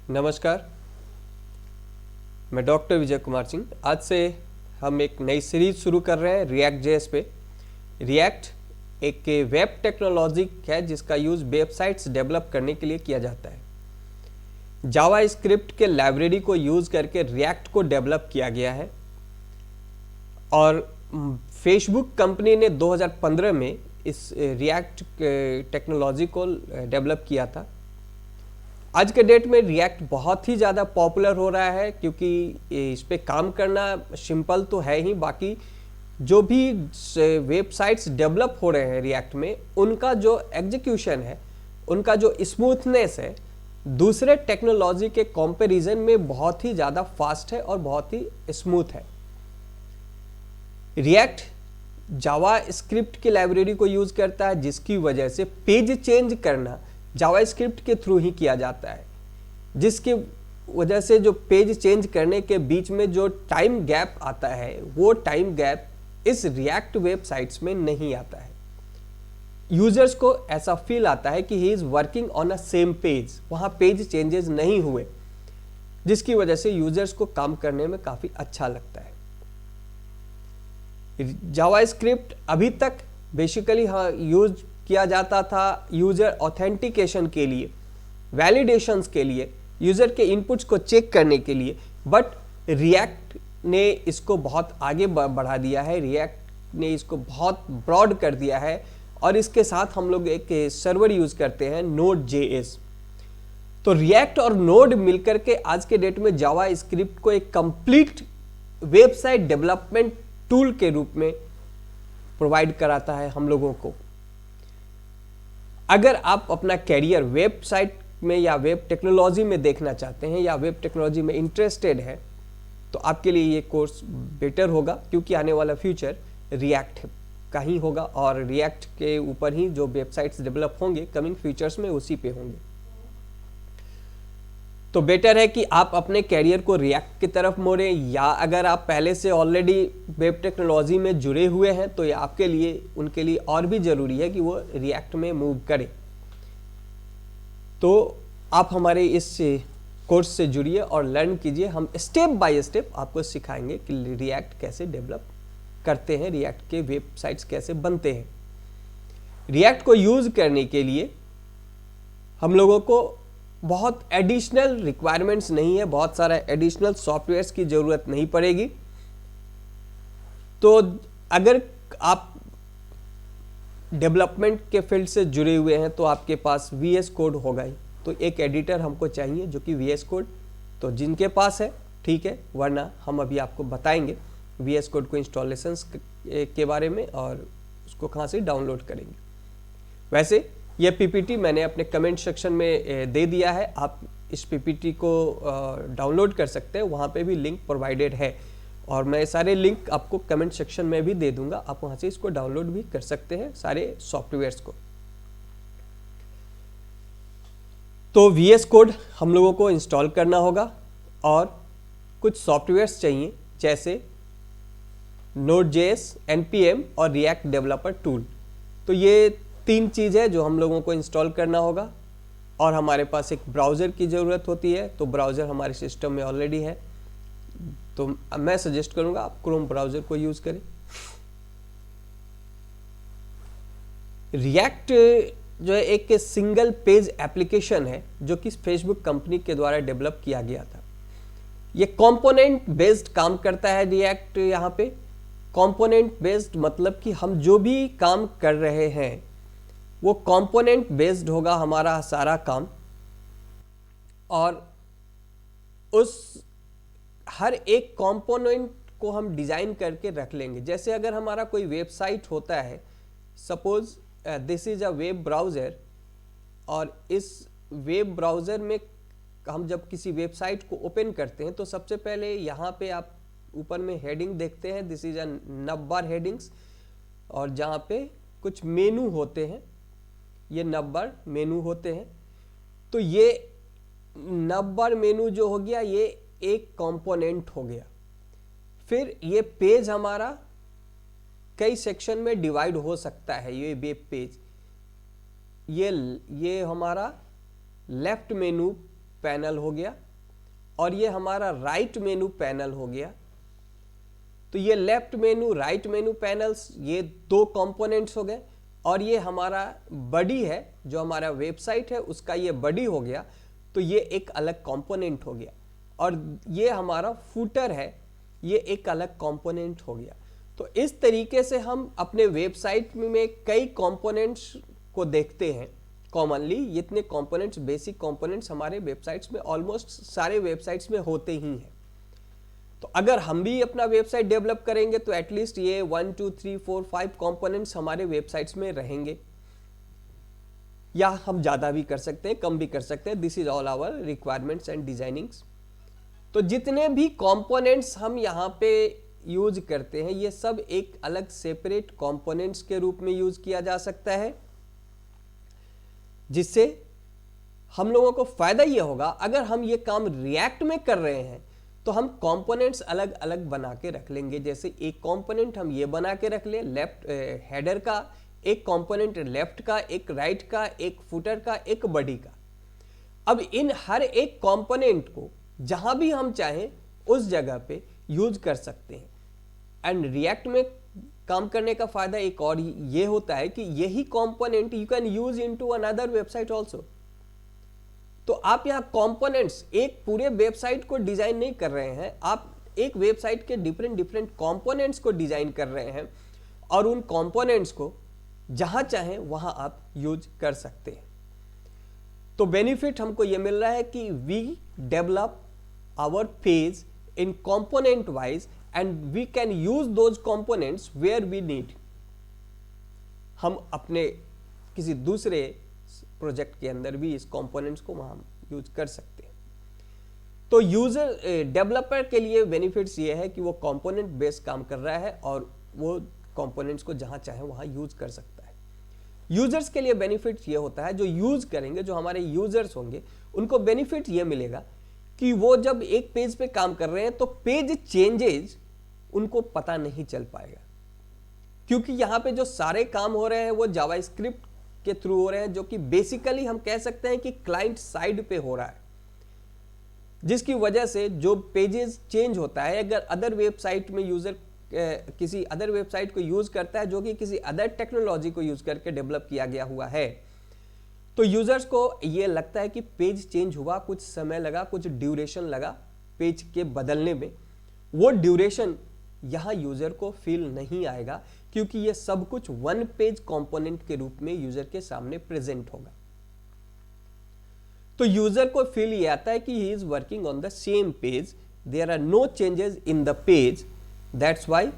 नमस्कार, मैं डॉक्टर विजय कुमार सिंह। आज से हम एक नई सीरीज शुरू कर रहे हैं रिएक्ट जेएस पे। रिएक्ट एक वेब टेक्नोलॉजी है जिसका यूज़ वेबसाइट्स डेवलप करने के लिए किया जाता है। जावा स्क्रिप्ट के लाइब्रेरी को यूज़ करके रिएक्ट को डेवलप किया गया है और फेसबुक कंपनी ने 2015 में इस रिएक्ट टेक्नोलॉजी को डेवलप किया था। आज के डेट में रिएक्ट बहुत ही ज़्यादा पॉपुलर हो रहा है क्योंकि इस पे काम करना सिंपल तो है ही, बाकी जो भी वेबसाइट्स डेवलप हो रहे हैं रिएक्ट में उनका जो एग्जीक्यूशन है, उनका जो स्मूथनेस है, दूसरे टेक्नोलॉजी के कंपैरिजन में बहुत ही ज़्यादा फास्ट है और बहुत ही स्मूथ है। रिएक्ट जावा स्क्रिप्ट की लाइब्रेरी को यूज़ करता है जिसकी वजह से पेज चेंज करना जावा स्क्रिप्ट के थ्रू ही किया जाता है, जिसकी वजह से जो पेज चेंज करने के बीच में जो टाइम गैप आता है वो टाइम गैप इस रिएक्ट वेबसाइट्स में नहीं आता है। यूजर्स को ऐसा फील आता है कि he is working on a same page, वहाँ पेज चेंजेस नहीं हुए, जिसकी वजह से यूजर्स को काम करने में काफ़ी अच्छा लगता है। जावा स्क्रिप्ट अभी तक बेसिकली यूज किया जाता था यूजर ऑथेंटिकेशन के लिए, वैलिडेशंस के लिए, यूजर के इनपुट्स को चेक करने के लिए, बट रिएक्ट ने इसको बहुत आगे बढ़ा दिया है। रिएक्ट ने इसको बहुत ब्रॉड कर दिया है और इसके साथ हम लोग एक सर्वर यूज करते हैं Node.js। तो रिएक्ट और नोड मिलकर के आज के डेट में जावा स्क्रिप्ट को एक कंप्लीट वेबसाइट डेवलपमेंट टूल के रूप में प्रोवाइड कराता है हम लोगों को। अगर आप अपना कैरियर वेबसाइट में या वेब टेक्नोलॉजी में देखना चाहते हैं या वेब टेक्नोलॉजी में इंटरेस्टेड है तो आपके लिए ये कोर्स बेटर होगा, क्योंकि आने वाला फ्यूचर रिएक्ट का ही होगा और रिएक्ट के ऊपर ही जो वेबसाइट्स डेवलप होंगे कमिंग फ्यूचर्स में उसी पे होंगे। तो बेटर है कि आप अपने कैरियर को रिएक्ट की तरफ मोड़ें, या अगर आप पहले से ऑलरेडी वेब टेक्नोलॉजी में जुड़े हुए हैं तो ये आपके लिए, उनके लिए और भी ज़रूरी है कि वो रिएक्ट में मूव करें। तो आप हमारे इस कोर्स से जुड़िए और लर्न कीजिए। हम स्टेप बाय स्टेप आपको सिखाएंगे कि रिएक्ट कैसे डेवलप करते हैं, रिएक्ट के वेबसाइट्स कैसे बनते हैं। रिएक्ट को यूज़ करने के लिए हम लोगों को बहुत एडिशनल रिक्वायरमेंट्स नहीं है, बहुत सारा एडिशनल सॉफ्टवेयर्स की ज़रूरत नहीं पड़ेगी। तो अगर आप डेवलपमेंट के फील्ड से जुड़े हुए हैं तो आपके पास VS कोड होगा ही, तो एक एडिटर हमको चाहिए जो कि VS कोड, तो जिनके पास है ठीक है, वरना हम अभी आपको बताएंगे VS कोड को इंस्टॉलेशंस के बारे में और उसको कहाँ से डाउनलोड करेंगे। वैसे ये PPT मैंने अपने कमेंट सेक्शन में दे दिया है, आप इस PPT को डाउनलोड कर सकते हैं, वहाँ पे भी लिंक प्रोवाइडेड है और मैं सारे लिंक आपको कमेंट सेक्शन में भी दे दूंगा, आप वहाँ से इसको डाउनलोड भी कर सकते हैं सारे सॉफ्टवेयर्स को। तो VS कोड हम लोगों को इंस्टॉल करना होगा और कुछ सॉफ्टवेयर्स चाहिए जैसे Node.js, NPM और रिएक्ट डेवलपर टूल। तो ये 3 चीज़ है जो हम लोगों को इंस्टॉल करना होगा और हमारे पास एक ब्राउज़र की ज़रूरत होती है, तो ब्राउज़र हमारे सिस्टम में ऑलरेडी है, तो मैं सजेस्ट करूंगा आप क्रोम ब्राउज़र को यूज़ करें। रिएक्ट जो है एक सिंगल पेज एप्लीकेशन है जो कि फेसबुक कंपनी के द्वारा डेवलप किया गया था। ये कंपोनेंट बेस्ड काम करता है रिएक्ट। यहाँ पे कंपोनेंट बेस्ड मतलब कि हम जो भी काम कर रहे हैं वो कंपोनेंट बेस्ड होगा हमारा सारा काम, और उस हर एक कंपोनेंट को हम डिज़ाइन करके रख लेंगे। जैसे अगर हमारा कोई वेबसाइट होता है, suppose this is a web browser, और इस वेब ब्राउज़र में हम जब किसी वेबसाइट को ओपन करते हैं तो सबसे पहले यहाँ पे आप ऊपर में हेडिंग देखते हैं, दिस इज़ अ नवबार हेडिंग्स, और जहाँ पे कुछ मेनू होते हैं, ये नवबार मेनू होते हैं। तो ये नवबार मेनू जो हो गया ये एक कंपोनेंट हो गया। फिर ये पेज हमारा कई सेक्शन में डिवाइड हो सकता है। ये वेब पेज ये हमारा लेफ्ट मेनू पैनल हो गया और ये हमारा राइट मेनू पैनल हो गया। तो ये लेफ्ट मेनू, राइट मेनू पैनल्स, ये दो कंपोनेंट्स हो गए। और ये हमारा बॉडी है, जो हमारा वेबसाइट है उसका ये बॉडी हो गया, तो ये एक अलग कंपोनेंट हो गया। और ये हमारा फूटर है, ये एक अलग कंपोनेंट हो गया। तो इस तरीके से हम अपने वेबसाइट में कई कंपोनेंट्स को देखते हैं कॉमनली। इतने कंपोनेंट्स, बेसिक कंपोनेंट्स हमारे वेबसाइट्स में ऑलमोस्ट सारे वेबसाइट्स में होते ही हैं। तो अगर हम भी अपना वेबसाइट डेवलप करेंगे तो एटलीस्ट ये 1 2 3 4 5 कंपोनेंट्स हमारे वेबसाइट्स में रहेंगे, या हम ज़्यादा भी कर सकते हैं, कम भी कर सकते हैं। This is all our requirements and designings. तो जितने भी कंपोनेंट्स हम यहाँ पे यूज करते हैं, ये सब एक अलग सेपरेट कंपोनेंट्स के रूप में यूज किया जा सकता है, जिससे हम लोगों को फायदा ये होगा, अगर हम ये काम रिएक्ट में कर रहे हैं तो हम कंपोनेंट्स अलग अलग बना के रख लेंगे। जैसे एक कंपोनेंट हम ये बना के रख ले लेफ्ट हेडर का, एक कंपोनेंट लेफ्ट का, एक राइट का, एक फुटर का, एक बॉडी का। अब इन हर एक कंपोनेंट को जहां भी हम चाहें उस जगह पे यूज कर सकते हैं। एंड रिएक्ट में काम करने का फायदा एक और ये होता है कि यही component you can use into another website also. तो आप यहाँ कंपोनेंट्स, एक पूरे वेबसाइट को डिजाइन नहीं कर रहे हैं, आप एक वेबसाइट के डिफरेंट कंपोनेंट्स को डिजाइन कर रहे हैं और उन कंपोनेंट्स को जहां चाहें वहां आप यूज कर सकते हैं। तो बेनिफिट हमको ये मिल रहा है कि we develop our page in component wise and we can use those components where we need. हम अपने किसी दूसरे प्रोजेक्ट के अंदर भी इस कंपोनेंट्स को वहां यूज कर सकते हैं। तो यूजर डेवलपर के लिए बेनिफिट्स ये है कि वो कंपोनेंट बेस्ड काम कर रहा है और वो कंपोनेंट्स को जहां चाहे वहां यूज कर सकता है। यूजर्स के लिए बेनिफिट ये होता है, जो यूज करेंगे, जो हमारे यूजर्स होंगे, उनको बेनिफिट ये मिलेगा कि वो जब एक पेज पे काम कर रहे हैं तो पेज चेंजेस उनको पता नहीं चल पाएगा, क्योंकि यहाँ पे जो सारे काम हो रहे हैं वो जावास्क्रिप्ट के थ्रू हो रहे हैं, जो कि बेसिकली हम कह सकते हैं कि क्लाइंट साइड पे हो रहा है, जिसकी वजह से जो पेजेस चेंज होता है, अगर अदर वेबसाइट में यूजर किसी अदर वेबसाइट को यूज करता है जो कि किसी अदर टेक्नोलॉजी को यूज करके डेवलप किया गया हुआ है, तो यूजर्स को ये लगता है कि पेज चेंज हुआ, कुछ समय लगा, कुछ ड्यूरेशन लगा पेज के बदलने में। वो ड्यूरेशन यहाँ यूजर को फील नहीं आएगा, क्योंकि ये सब कुछ वन पेज कंपोनेंट के रूप में यूजर के सामने प्रेजेंट होगा। तो यूजर को फील ये आता है कि he is working on the same page, there are no changes in the page, that's why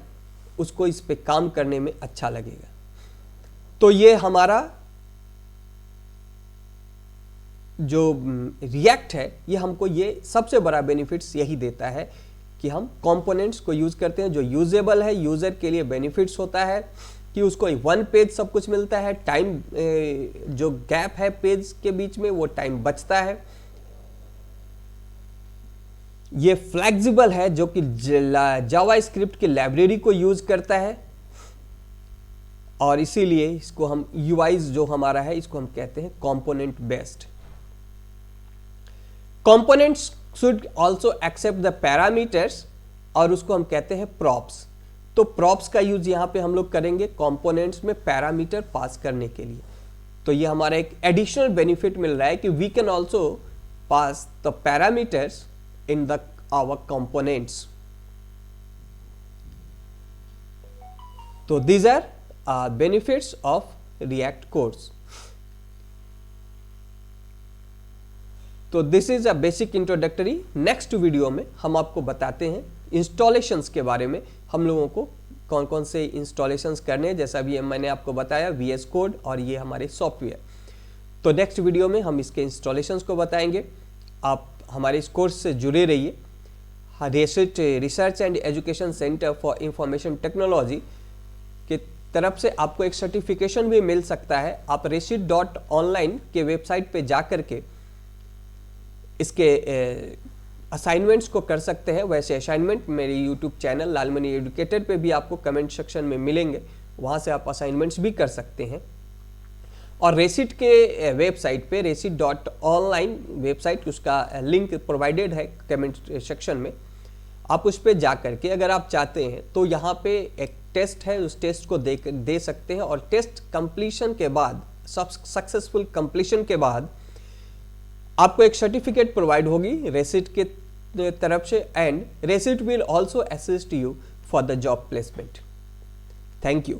उसको इस पे काम करने में अच्छा लगेगा। तो ये हमारा जो रिएक्ट है, ये हमको ये सबसे बड़ा बेनिफिट्स यही देता है कि हम कंपोनेंट्स को यूज करते हैं जो यूजेबल है। यूजर के लिए बेनिफिट्स होता है कि उसको वन पेज सब कुछ मिलता है, टाइम जो गैप है पेज के बीच में वो टाइम बचता है। ये फ्लेक्सिबल है, जो कि जावास्क्रिप्ट की लाइब्रेरी को यूज करता है, और इसीलिए इसको हम यूआईज जो हमारा है इसको हम कहते हैं component based. Components should also accept the parameters, और उसको हम कहते हैं प्रॉप्स। तो प्रॉप्स का यूज यहाँ पे हम लोग करेंगे कंपोनेंट्स में पैरामीटर पास करने के लिए। तो ये हमारा एक एडिशनल बेनिफिट मिल रहा है कि we can also pass the parameters in our components. So these are benefits of React course. तो this is a basic introductory. Next video में हम आपको बताते हैं इंस्टॉलेशंस के बारे में, हम लोगों को कौन कौन से इंस्टॉलेशंस करने हैं, जैसा भी मैंने आपको बताया VS कोड और ये हमारे सॉफ्टवेयर। तो नेक्स्ट वीडियो में हम इसके इंस्टॉलेशंस को बताएंगे। आप हमारे इस कोर्स से जुड़े रहिए। RESIT research and education centre for information technology की तरफ से आपको एक सर्टिफिकेशन भी मिल सकता है। आप resit.online के वेबसाइट पे जा कर के इसके असाइनमेंट्स को कर सकते हैं। वैसे असाइनमेंट मेरे यूट्यूब चैनल लालमनी एजुकेटर पे भी आपको कमेंट सेक्शन में मिलेंगे, वहाँ से आप असाइनमेंट्स भी कर सकते हैं। और रेसिट के वेबसाइट पे receipt.online वेबसाइट, उसका लिंक प्रोवाइडेड है कमेंट सेक्शन में, आप उस पर जा करके अगर आप चाहते हैं तो यहाँ पे एक टेस्ट है, उस टेस्ट को दे सकते हैं। और टेस्ट कंप्लीशन के बाद, सक्सेसफुल कंप्लीशन के बाद आपको एक सर्टिफिकेट प्रोवाइड होगी रेसिट के तरफ से, and RESIT will also assist you for the job placement. Thank you.